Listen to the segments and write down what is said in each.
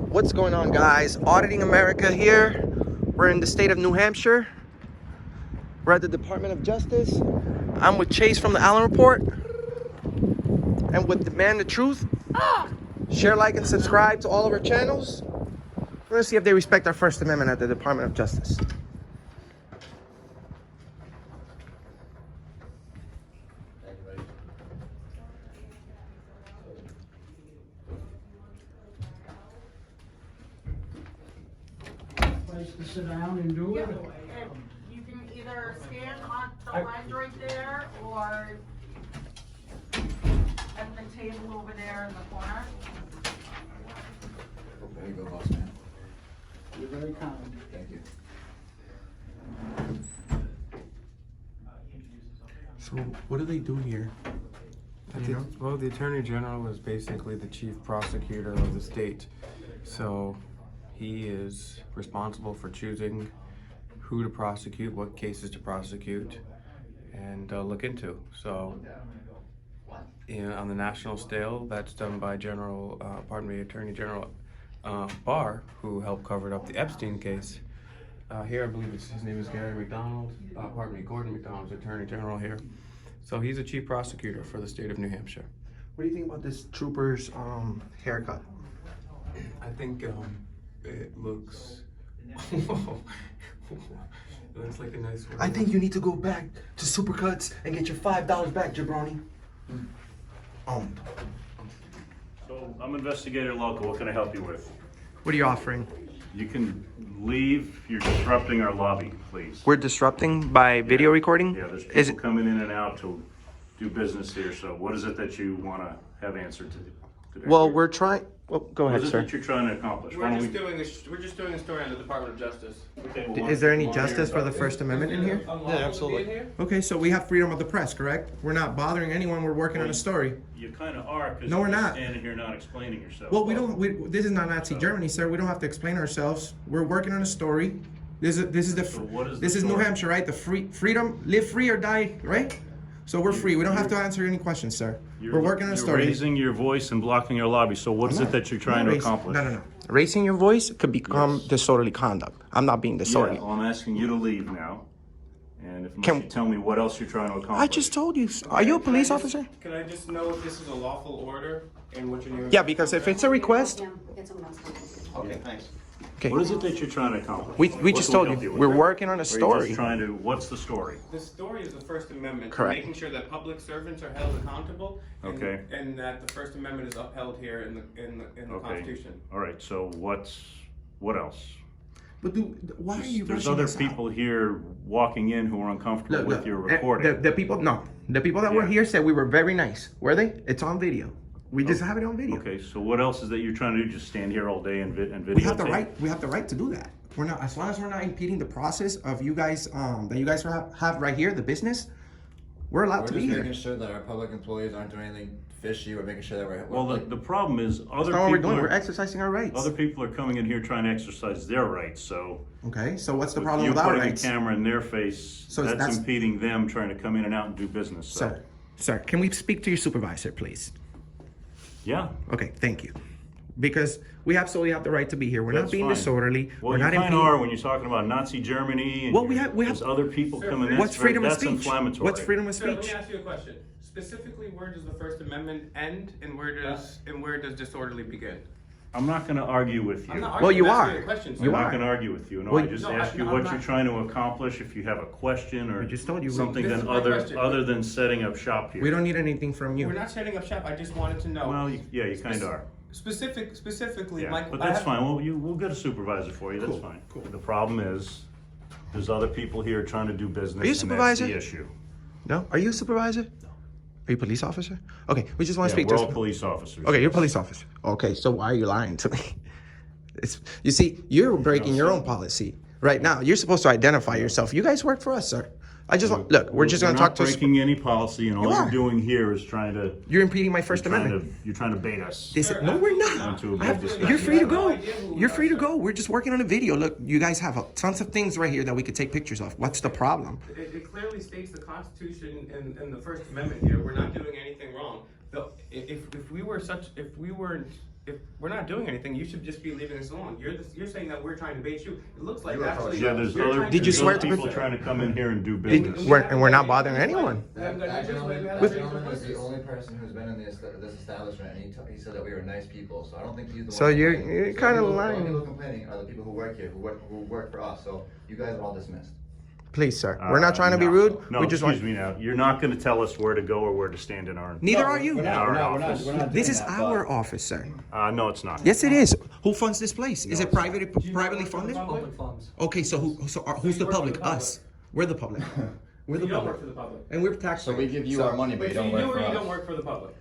What's going on, guys? Auditing America here. We're in the state of New Hampshire. We're at the Department of Justice. I'm with Chase from the Allen Report. And with Demand the Truth. Share, like, and subscribe to all of our channels. We're gonna see if they respect our First Amendment at the Department of Justice. Place to sit down and do it. And you can either scan on the ledge right there or at the table over there in the corner. There you go, boss man. You're very kind. Thank you. So, what do they do here? Well, the Attorney General is basically the chief prosecutor of the state. So he is responsible for choosing who to prosecute, what cases to prosecute, and look into. So on the national scale, that's done by Attorney General Barr, who helped cover up the Epstein case. Here, I believe his name is Gordon McDonald's Attorney General here. So he's a chief prosecutor for the state of New Hampshire. What do you think about this trooper's haircut? I think it looks it looks like a nice one. I think you need to go back to Supercuts and get your $5 back, jabroni. So, I'm Investigator Local. What can I help you with? What are you offering? You can leave. You're disrupting our lobby, please. We're disrupting by video recording? Yeah, there's Is people coming in and out to do business here. So, what is it that you want to have answered today? Well, we're trying. Well, go What ahead, is it sir. that you're trying to accomplish? Why don't we- We're just doing a story on the Department of Justice. Okay, well, Is there any justice for the First Amendment in here? Yeah, absolutely. Okay, so we have freedom of the press, correct? We're not bothering anyone. We're working on a story. You kind of are because No, we're you're not. standing here not explaining yourself. Well, we don't. This is not Nazi Germany, sir. We don't have to explain ourselves. We're working on a story. This is So what is the This is New story? Hampshire, right? The freedom, live free or die, right? So we're free. We don't have to answer any questions, sir. We're working on a You're story. raising your voice and blocking your lobby. So, what is it that you're trying to accomplish? No. Raising your voice could become disorderly conduct. I'm not being disorderly. Yeah, well, I'm asking you to leave now. And if Can- you tell me what else you're trying to accomplish. I just told you. Are you a police officer? Can I just know if this is a lawful order and what your name is? Yeah, because if it's a request, Okay, thanks. okay. What is it that you're trying to accomplish? We What just can told help you with? we're working on a Or you're story. just trying to, what's the story? The story is the First Amendment. Correct. Making sure that public servants are held accountable. And, Okay. And that the First Amendment is upheld here in the Okay. Constitution. All right, so what else? But why are you There's rushing other us out? people here walking in who are uncomfortable with your the- recording. The people, no. The people that were Yeah. here said we were very nice. Were they? It's on video. We just have it on video. Okay, so what else is that you're trying to do? Just stand here all day and videotape? We have the right. We have the right to do that. We're not, as long as we're not impeding the process of you guys that you guys have right here, the business. We're allowed We're to just be here. making sure that our public employees aren't doing anything fishy. We're making sure that we're Well, the problem is That's other not what we're people doing. We're are, exercising our rights. other people are coming in here trying to exercise their rights. So Okay. So what's the problem you with our putting rights, a camera in their face, So that's that's- impeding them trying to come in and out and do business. So, sir? Sir, can we speak to your supervisor, please? yeah. Okay. Thank you. Because we absolutely have the right to be here. We're not That's being fine. disorderly. Well, we're you not kind impeding. of are when you're talking about Nazi Germany and Well, we have- there's other people coming in. What's freedom of That's speech? inflammatory. What's freedom of Sir, let me speech? ask you a question. Specifically, where does the First Amendment end and where does disorderly begin? I'm not going to argue with you. I'm not Well, arguing, you I'm asking are. you a question, sir. You I'm are. not going to argue with you. No, Well, I just no, asked you I'm what not. you're trying to accomplish. If you have a question or We just told you. something This then is my question. other than setting up shop here. We don't need anything from you. We're not setting up shop. I just wanted to know. Well, you kind of are. Specifically, Yeah, Mike. but that's fine. We'll get a supervisor for you. That's Cool, fine. cool. The problem is, there's other people here trying to do business. Are you a and supervisor? That's the issue. No? Are you a supervisor? No. Are you a police officer? Okay, we just want to Yeah, speak we're to all police officers. Okay, you're a police officer. Okay, so why are you lying to me? You see, you're breaking your own policy right now. You're supposed to identify yourself. You guys work for us, sir. I just want, look, we're just going to talk to We're us. not breaking any policy, and all You you're are. doing here is trying to. You're impeding my First Amendment. You're trying to bait us. No, we're not. Onto a I have- big discussion. You're free to I have no go. idea who we You're are, free to sir. go. We're just working on a video. Look, you guys have tons of things right here that we could take pictures of. What's the problem? It clearly states the Constitution and the First Amendment here. We're not doing anything wrong. If we were if we're not doing anything, you should just be leaving us alone. You're saying that we're trying to bait you. It looks like You are actually. Yeah, there's you're other, trying Did you there's swear other to people protect- trying to come in here and do business. We're not bothering anyone. That gentleman was the only person who's been in this establishment, and he said that we were nice people, so I don't think he's the one. So you're complaining. kind of The only lying. people complaining are the people who work here, who work for us, so you guys are all dismissed. Please, sir. We're not trying to be No. rude. No, We just excuse want. me now. You're not gonna tell us where to go or where to stand in our. Neither are you. We're not doing This is our office, sir. No, it's not. Yes, it is. Who funds this place? Is it it's not. privately funded? Public funds. Okay, so who's the you work for public? the public. Us. We're the public. We're the You don't public. work for the public. And we're taxpayers. So we give you our money, but Wait, you so don't you do work or for you don't us. work for the public?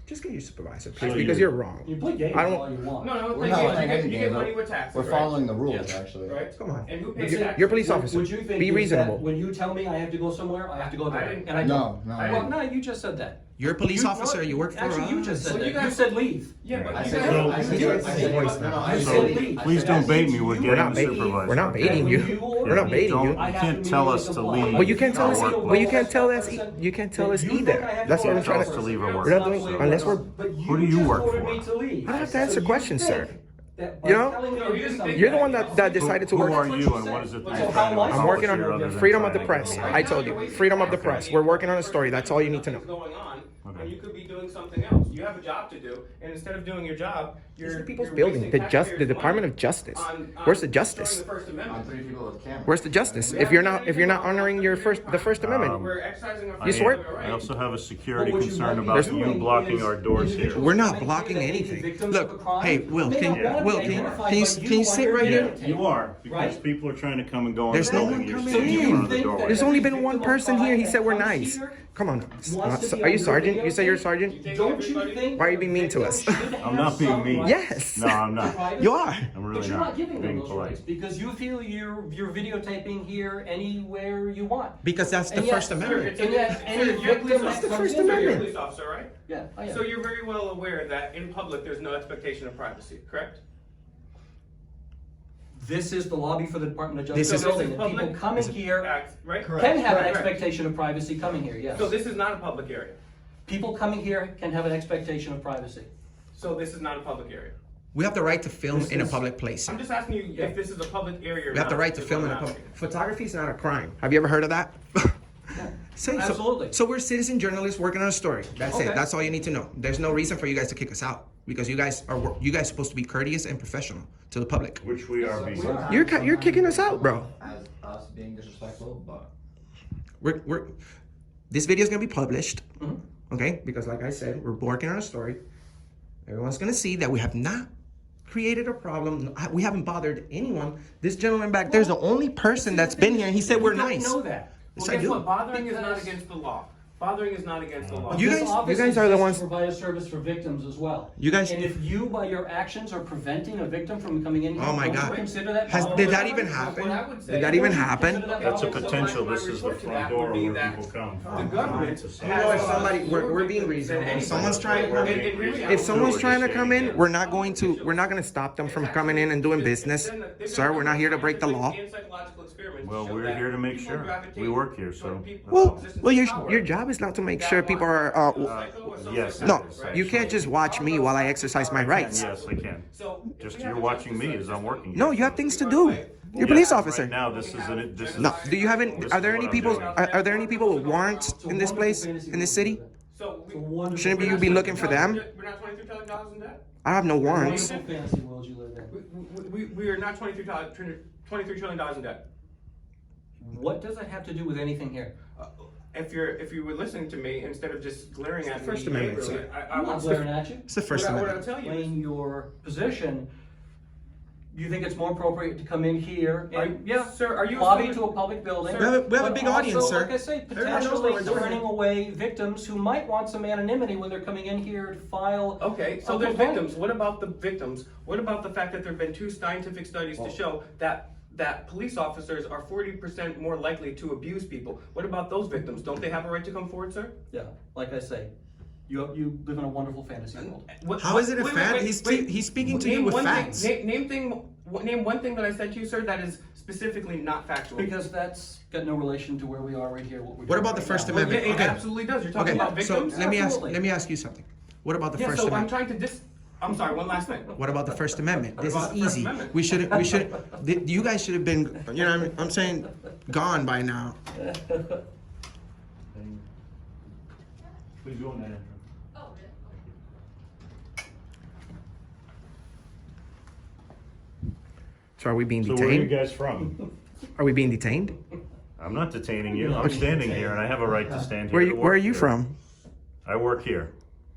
Just get your supervisor, please, So because you- you're wrong. You play games I don't- all you want. No, We're play not games. playing You any get games. money with taxes. We're right? following the rules, actually. Right? Come on. And who pays taxes? You're a police officer. What you think Be is reasonable. that when you tell me I have to go somewhere, I have to go there. didn't- And I No, don't. no, I Well, didn't- no, you just said that. You're a police officer. You work for Actually, us. you just said Well, you that. You guys- said leave. Yeah, but I you said, guys- So- I said, You I didn't say said, voice no, now. I You So, said leave. please don't bait me. We're We're getting not the baiting. supervisor. We're not baiting you. We're not baiting you. You can't tell us to leave. Well, you can't tell us. our work. Well, you can't tell us. You can't tell us either. That's what I'm trying Tell us to leave our to. work. We're not doing unless we're. Who do you work for? Me to leave. I don't have to answer So you questions, think sir. that by You know? telling me No, to you do didn't something- think You're the one that decided to Who work. are you and what is it that So you're how trying to am I I'm working accomplish here on other than freedom of trying the to press. get I told you, freedom of the press. We're working on a story. That's all you need to know. Going on, Okay. and you could be doing something else. You have a job to do, and instead of doing your job, This you're is people's you're building. wasting taxpayers' The Department money of Justice. on Where's the destroying justice? the First On Amendment. 3 people with cameras. Where's the justice? If you're not honoring your the First Amendment, We're exercising our You swear? First I Amendment also have a security But what you concern might be about doing you blocking is our doors here. individuals we're not that blocking may be anything. victims of a Look, crime hey, Will, may can not wanna Will, be can identified can you by can you sit right Yeah, here? you are, because Right? people are trying to come and go on There's the no building. one You're coming sitting in. in front of the think doorway. There's only been every one victim of person here. He crime said we're that comes nice. here Come on. wants to be Are you on sergeant? your You say you're a videotape? sergeant? Don't you think? Why are you being mean to victims us? should I'm have not being some mean. rights Yes. to No, I'm not. privacy? You are. I'm really But you're not giving them being those polite. rights because you feel you're videotaping here anywhere you want. Because that's the And yet- First Amendment. And yet, any You're a victim police that officer. comes First in You're a Amendment. police officer, right? Yeah, I am. So you're very well aware that in public there's no expectation of privacy, correct? This is the lobby for the Department of This Justice is- building, and public- people coming here Act, right? can have an Correct. expectation of privacy coming here, yes. So this is not a public area. People coming here can have an expectation of privacy. So this is not a public area. We have the right to film This in a is- public place. I'm just asking you if this is a public area or We have the not, right to is film what in a I'm public. asking. Photography is not a crime. Have you ever heard of that? Absolutely. So we're citizen journalists working on a story. That's Okay. it. That's all you need to know. There's no reason for you guys to kick us out because you guys are supposed to be courteous and professional to the public. Which we are being. You're kicking us out, bro. As us being disrespectful, but We're this video is gonna be published, Mhm. okay? Because like I said, we're working on a story. Everyone's gonna see that we have not created a problem. We haven't bothered anyone. This gentleman back there's the only person that's been here. And he said we're You don't nice. know that. Yes, Well, I guess do. what? Bothering is not Because- against the law. Bothering is not against the law. You This guys- office you guys are the exists ones- to provide a service for victims as well. You guys- And if you, by your actions, are preventing a victim from coming in here, Oh my don't God. you consider that? Did that even What happen? I would say- Did that even happen? That's a So potential. my This is the report to front that door would be where that people come. The government You know, if somebody, we're being reasonable. If someone's trying to come in, if someone's trying to come in, we're not gonna stop them from coming in and doing business. Sir, we're not here to break the law. Well, we're here to make sure. We work here, so. Well, your job is not to make sure people are. Yes. No, you can't just watch me while I exercise my rights. Yes, I can. Just you're watching me as I'm working. here. No, you have things to do. You're a police officer. Right now, this is. No, do you have any? This Are is there what any I'm people? doing. Are there any people with warrants in this place, in this city? Shouldn't you be looking for them? We're not $23,000 in debt? I have no warrants. Wonderful fantasy world you live in. We are not $23 trillion in debt. What does that have to do with anything here? If you were listening to me instead of just glaring at me, First Amendment, sir. I I'm not would glaring at you. It's the First What I'll Amendment. tell you is, Explain your position. Do you think it's more appropriate to come in here and, yeah, sir, are you lobby assuming- to a public building? Sir, we have a but big audience, also, sir. Like I say, Everyone knows what potentially we're doing. turning away victims who might want some anonymity when they're coming in here to file. Okay, so a they're complaint. victims. What about the victims? What about the fact that there have been 2 scientific studies to show that police officers are 40% more likely to abuse people? What about those victims? Don't they have a right to come forward, sir? Yeah, like I say, you live in a wonderful fantasy world. How is it a fact? He's speaking to you with facts. Name one thing that I said to you, sir, that is specifically not factual. Because that's got no relation to where we are right here. We're What doing about the right First now. Amendment? It Okay. absolutely does. You're talking about Okay, so victims. let me Absolutely. ask you something. What about the Yeah, First so I'm Amendment? trying to I'm sorry, one last thing. What about the First Amendment? This is about the First easy. Amendment? You guys should have been, you know, I'm saying, gone by now. Please go in there. So are we being So where are you detained? guys from? Are we being detained? I'm not detaining you. I'm standing here and I have a right to stand here. Where to you, work where are you here. from? I work here.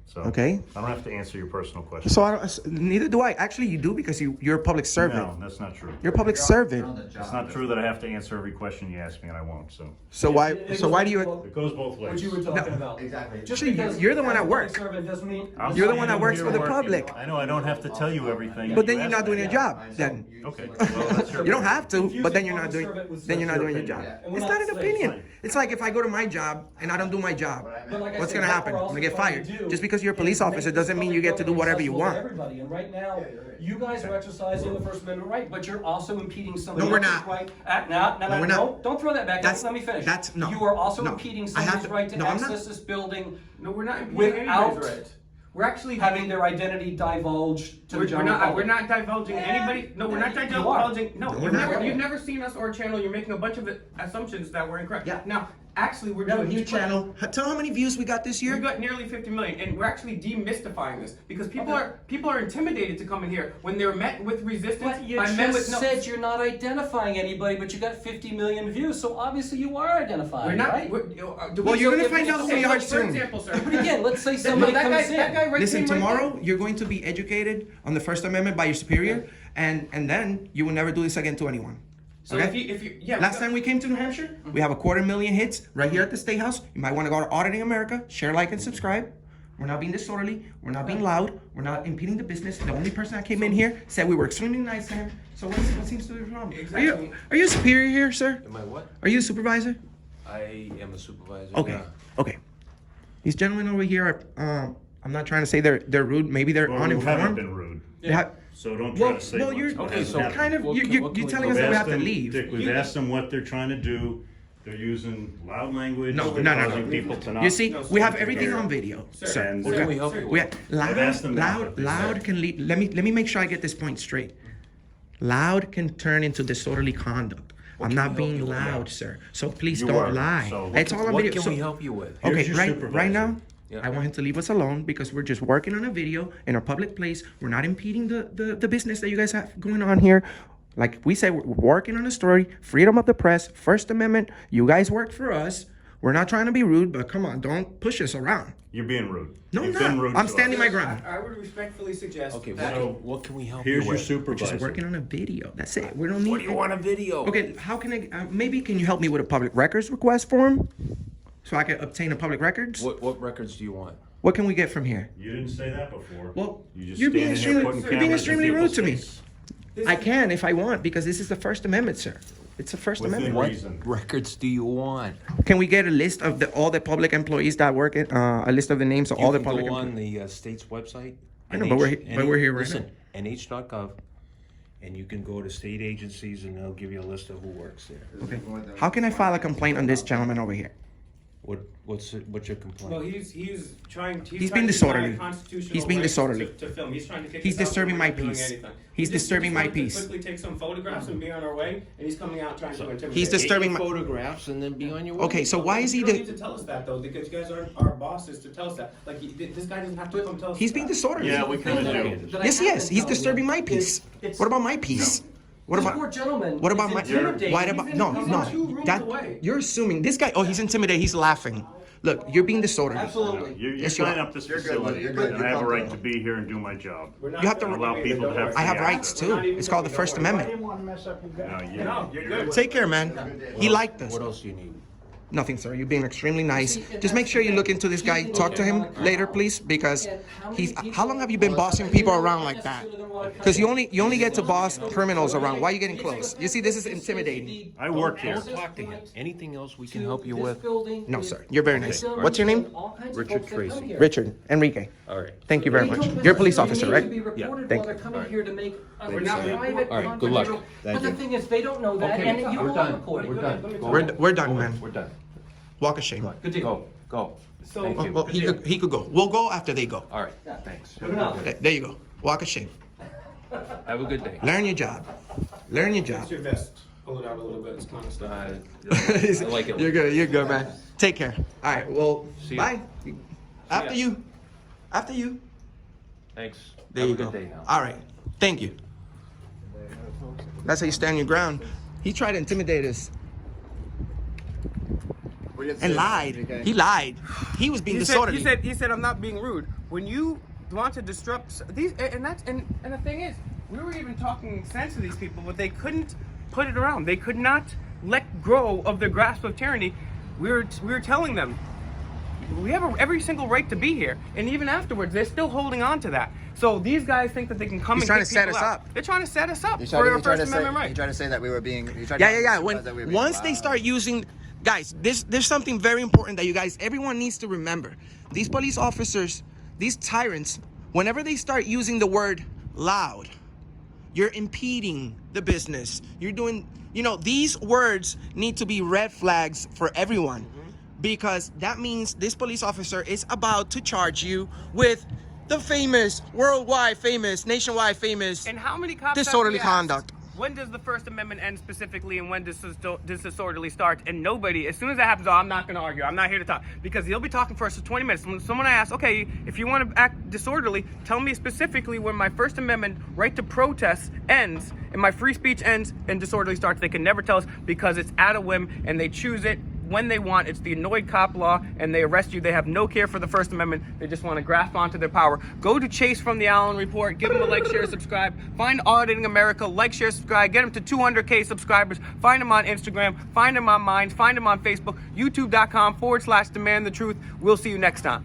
So Okay. I don't have to answer your personal questions. So I don't, neither do I. Actually, you do because you're a public servant. No, that's not true. You're a public servant. It's not true that I have to answer every question you ask me and I won't, so. So why do you? It goes both What ways. you were talking about. Exactly. Just Actually, because you're the one as at a work. public servant doesn't mean. I'm You're the one that standing works here for the working. public. I know, I don't have to tell you everything. But then you you're ask not doing me. your job. Then Okay, well, that's your. you don't have to. Confusing But then you're public not doing. servant with Then you're not your doing your job. opinion. And we're It's not not an slaves. opinion. It's like if I go to my job and I don't do my job, But like I what's said, gonna what happen? we're I'm also gonna get trying to fired. do Just because you're a is police officer make doesn't this mean you get to do public whatever you accessible to want. Everybody, and right now, you guys are exercising the First Amendment right, but you're also impeding somebody No, we're else's not. right. No, we're not. Don't throw that back. That's- Let me finish. that's- no. You are also No. impeding I have somebody's to- right to no, I'm not. access this building No, we're not impeding without anybody's right. We're actually having their identity divulged to the general public. we're not divulging anybody. No, we're not You are. divulging. No, we're not. you've never seen us or channel. You're making a bunch of assumptions that were incorrect. Yeah. Now, actually, we're No, doing new channel. Tell how many views we got this We year. got nearly 50 million, and we're actually demystifying this because people are intimidated to come in here when they're met with resistance But you by men with just no. said you're not identifying anybody, but you got 50 million views, so obviously you are identifying, We're not. right? Well, you're gonna find out who we are For soon. example, sir. But again, let's say somebody that comes guy, that guy in. right Listen, came right tomorrow there. you're going to be educated on the First Amendment by your superior, and then you will never do this again to anyone. So Okay? if you yeah. Last time we came to New Hampshire, we have 250,000 hits right here at the State House. You might want to go to Auditing America, share, like, and subscribe. We're not being disorderly. We're not being loud. We're not impeding the business. The only person that came in here said we were extremely nice to him. So what seems to be the problem? Exactly. Are you a superior here, sir? Am I what? Are you a supervisor? I am a supervisor. Okay. Yeah. Okay. These gentlemen over here are. I'm not trying to say they're rude. Maybe they're Well, you haven't uninformed. been rude, They have- so don't try well, to say well, what's you're what Okay, hasn't so happened. kind of What you're, can- you're, what can you're we telling do? us that we We've have asked to them- leave. Dick, we've asked them what they're trying to do. They're using loud language. No, They're no, no, causing no. people to not. You see, we have to everything hear. on video, sir. And What can we help you We with? have, I've asked them that, but loud, they loud said- can lead. Let me make sure I get this point straight. Loud can turn into disorderly conduct. I'm can not we help being you with loud, now? sir. So please You don't are. lie. So It's all on What video. can So- we help you with? Here's Okay, your right supervisor. now, Yeah. I want him to leave us alone because we're just working on a video in a public place. We're not impeding the business that you guys have going on here. Like we say, we're working on a story, freedom of the press, First Amendment. You guys work for us. We're not trying to be rude, but come on, don't push us around. You're being rude. No, I'm You've been not. rude I'm to standing us. my ground. I would respectfully suggest Okay, that. what can we help Here's you your with? supervisor. Just working on a video. That's it. We don't need. What do you want a video? Okay, how can I? Maybe can you help me with a public records request form, so I can obtain a public records? What records do you want? What can we get from here? You didn't say that before. Well, You just you're being standing here extremely- putting you're being cameras in extremely rude people's to me. face. I can if I want because this is the First Amendment, sir. It's the First Within Amendment. reason. Records do you want? Can we get a list of all the public employees that work in, a list of the names of all You the can public go on employees? the state's website. I know, but we're here right listen, nh.gov, and you can go to state agencies, and they'll give you a list of who works there. Okay. How can I file a complaint on this gentleman over here? What's your complaint? Well, he's trying. He's trying being to deny disorderly. constitutional He's being rights disorderly. To film. He's trying to kick He's us out disturbing and my we're not doing peace. anything. He's We just disturbing my wanted to peace. Quickly take some photographs and be on our way, and he's coming out trying to intimidate. He's us. disturbing Take my. your photographs and then be on your way. Okay, so why is he You don't need the? to tell us that though, because you guys aren't our bosses to tell us that. Like this guy doesn't have to come tell us. He's being that. disorderly. Yeah, we kind of do. Yes, he is. He's disturbing my peace. What about my peace? What This about? poor gentleman What about is my? intimidated. Why about? He's No, in- no. two rooms That away. you're assuming this guy. Oh, he's intimidated. He's laughing. Look, you're being disorderly. Absolutely. You're Yes, you tying are. up this You're good, facility, you're good. and I have a right to be here and do my job. We're not You have to gonna allow leave people the to door. have I have Yeah. rights too. Not even It's called the don't First worry. I Amendment. didn't want to mess up your guy. No, you- No, you're good. Take care, man. He liked us. What else do you need? Nothing, sir. You're being extremely nice. See, and Just make that's sure the you thing. look into this guy. He's Talk to him been later, please, because And how many he's. people- How long have you been bossing people around like that? Because you only get to boss criminals around. Why are you getting close? You see, this is intimidating. I work here. Don't talk to him. Anything else we can To help you this with? building No, is- sir. You're very nice. is What's your name? all kinds of Richard folks that come Tracy. here. Richard Enrique. All right. Thank you very They much. don't You're a police necessarily officer, need right? to be reported Thank while you. they're coming here to make a We're not- private All right, good luck. confidential- Thank But the you. thing is, they don't know that, and you we're are done. recording. We're done. Go We're ahead. we're done, Go ahead. man. We're done. Walk of shame. Good deal. Go. So Thank you. Well, he could go. We'll go after they go. All right. Thanks. Good enough. There you go. Walk of shame. Have a good day. Learn your job. Learn your job. It's your vest. Pull it out a little bit. It's kind of stuff. I like it. You're good, man. Take care. All right, well, See you. bye. After ya. you. After you. Thanks. There Have you a good go. day now. All right. Thank you. That's how you stand your ground. He tried to intimidate us and lied. He lied. He was being disorderly. He said I'm not being rude. When you want to disrupt these, and the thing is, we were even talking sense to these people, but they couldn't put it around. They could not let go of their grasp of tyranny. We were telling them, we have every single right to be here, and even afterwards, they're still holding on to that. So these guys think that they can come He's and trying kick to set people us out. up. They're trying to set us up He for tried, our he tried First to say, Amendment he right. tried to say that we were being. He tried Yeah. to When that we were being once they loud. start using, guys, there's something very important that you guys, everyone needs to remember. These police officers, these tyrants, whenever they start using the word loud, you're impeding the business. You're doing, these words need to be red flags for everyone, because that means this police officer is about to charge you with the famous, worldwide famous, nationwide famous And how many cops have disorderly we asked, conduct. when does the First Amendment end specifically, and when does this disorderly start? And nobody, as soon as that happens, I'm not going to argue. I'm not here to talk, because he'll be talking for us for 20 minutes. When someone asks, okay, if you want to act disorderly, tell me specifically when my First Amendment right to protest ends and my free speech ends and disorderly starts. They can never tell us, because it's at a whim and they choose it when they want. It's the annoyed cop law, and they arrest you. They have no care for the First Amendment. They just want to grasp onto their power. Go to Chase from the Allen Report. Give him a like, share, subscribe. Find Auditing America. Like, share, subscribe. Get him to 200K subscribers. Find him on Instagram. Find him on Minds. Find him on Facebook. YouTube.com/Demand the Truth. We'll see you next time.